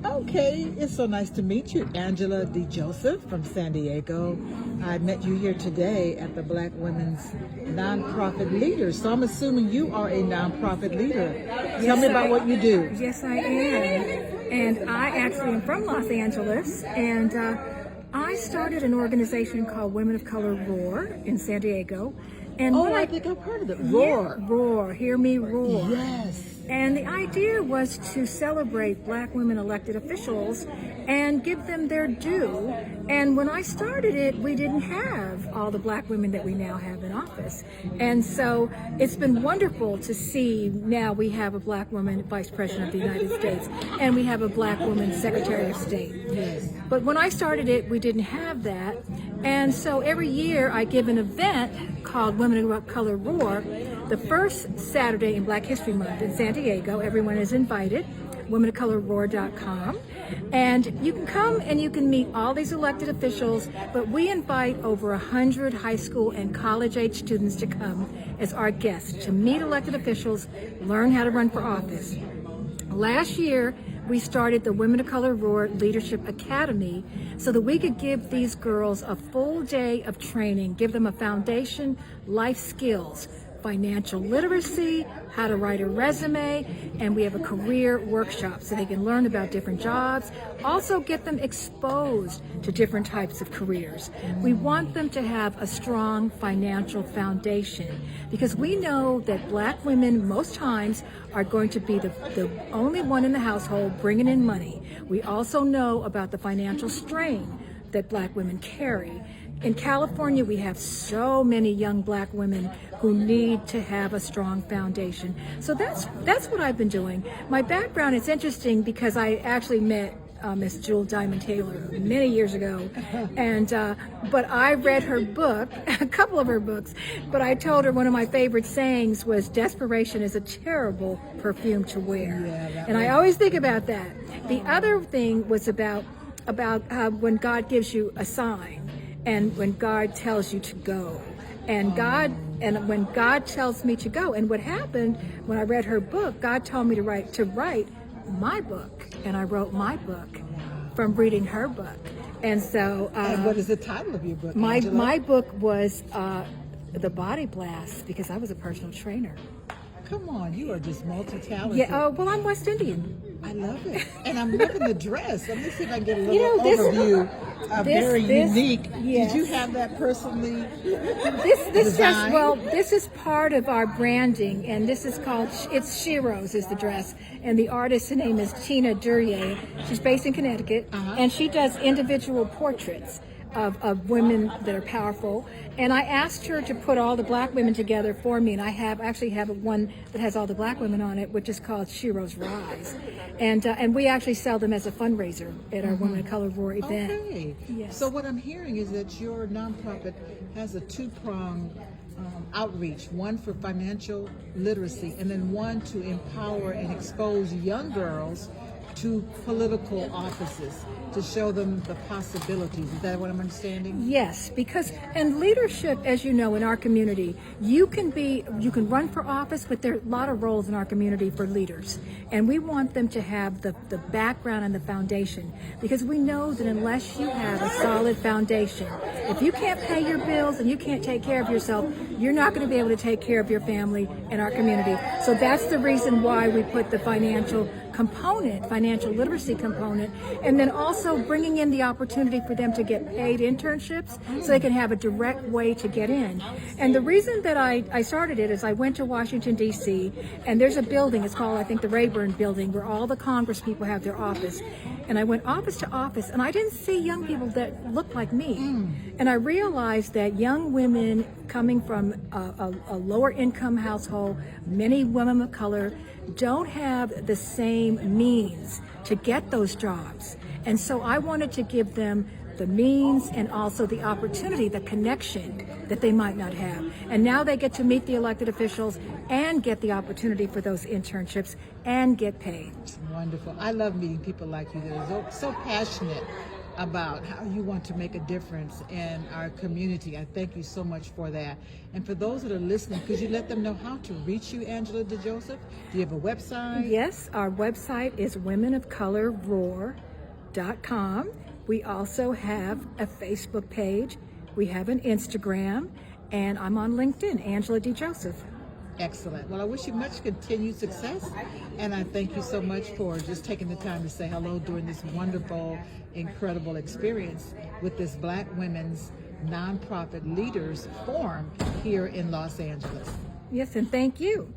Okay, it's so nice to meet you, Angela D. Joseph from San Diego. I met you here today at the Black Women's Nonprofit Leaders. So I'm assuming you are a nonprofit leader. Tell me about what you do. Yes, I am. And I actually am from Los Angeles, and I started an organization called Women of Color Roar in San Diego. And I think I've heard of it. Roar. Yeah, roar. Hear me roar. Yes. And the idea was to celebrate Black women elected officials and give them their due. And when I started it, we didn't have all the Black women that we now have in office. And so it's been wonderful to see now we have a Black woman Vice President of the United States and we have a Black woman Secretary of State. Yes. But when I started it, we didn't have that. And so every year I give an event called Women of Color Roar, the first Saturday in Black History Month in San Diego. Everyone is invited, womenofcolorroar.com. And you can come and you can meet all these elected officials, but we invite over 100 high school and college-age students to come as our guests to meet elected officials, learn how to run for office. Last year, we started the Women of Color Roar Leadership Academy so that we could give these girls a full day of training, give them a foundation, life skills, financial literacy, how to write a resume, and we have a career workshop so they can learn about different jobs, also get them exposed to different types of careers. We want them to have a strong financial foundation because we know that Black women most times are going to be the only one in the household bringing in money. We also know about the financial strain that Black women carry. In California, we have so many young Black women who need to have a strong foundation. So that's what I've been doing. My background is interesting because I actually met Miss Jewel Diamond Taylor many years ago, and but I read her book, a couple of her books, but I told her one of my favorite sayings was, "Desperation is a terrible perfume to wear," and I always think about that. The other thing was about when God gives you a sign. And when God tells you to go, and when God tells me to go, and what happened when I read her book, God told me to write my book, and I wrote my book from reading her book. And so, and what is the title of your book? My book was The Body Blast, because I was a personal trainer. Come on, you are just multi-talented. Yeah. Oh, well, I'm West Indian. I love it, and I'm loving the dress. Let me see if I can get a little overview. Very unique. Yes. Did you have that personally? This is part of our branding, and this is called Shiro's is the dress, and the artist's name is Tina Duryea. She's based in Connecticut, and she does individual portraits of women that are powerful. And I asked her to put all the Black women together for me, and I actually have one that has all the Black women on it, which is called Shiro's Rise. And we actually sell them as a fundraiser at our Women of Color Roar event. Okay. Yes. So what I'm hearing is that your nonprofit has a two-pronged outreach, one for financial literacy and then one to empower and expose young girls to political offices, to show them the possibilities. Is that what I'm understanding? Yes, because in leadership, as you know, in our community, you can run for office, but there are a lot of roles in our community for leaders. And we want them to have the background and the foundation, because we know that unless you have a solid foundation, if you can't pay your bills and you can't take care of yourself, you're not going to be able to take care of your family and our community. So that's the reason why we put the financial literacy component, and then also bringing in the opportunity for them to get paid internships so they can have a direct way to get in. And the reason that I started it is I went to Washington, D.C., and there's a building, it's called, I think, the Rayburn Building, where all the Congress people have their office. And I went office to office, and I didn't see young people that looked like me. And I realized that young women coming from a lower income household, many women of color, don't have the same means to get those jobs. And so I wanted to give them the means and also the opportunity, the connection that they might not have. And now they get to meet the elected officials and get the opportunity for those internships and get paid. Wonderful. I love meeting people like you that are so passionate about how you want to make a difference in our community. I thank you so much for that. And for those that are listening, could you let them know how to reach you, Angela DeJoseph? Do you have a website? Yes, our website is womenofcolorroar.com. We also have a Facebook page. We have an Instagram, and I'm on LinkedIn, Angela DeJoseph. Excellent. Well, I wish you much continued success, and I thank you so much for just taking the time to say hello during this wonderful, incredible experience with this Black Women's Nonprofit Leaders Forum here in Los Angeles. Yes, and thank you.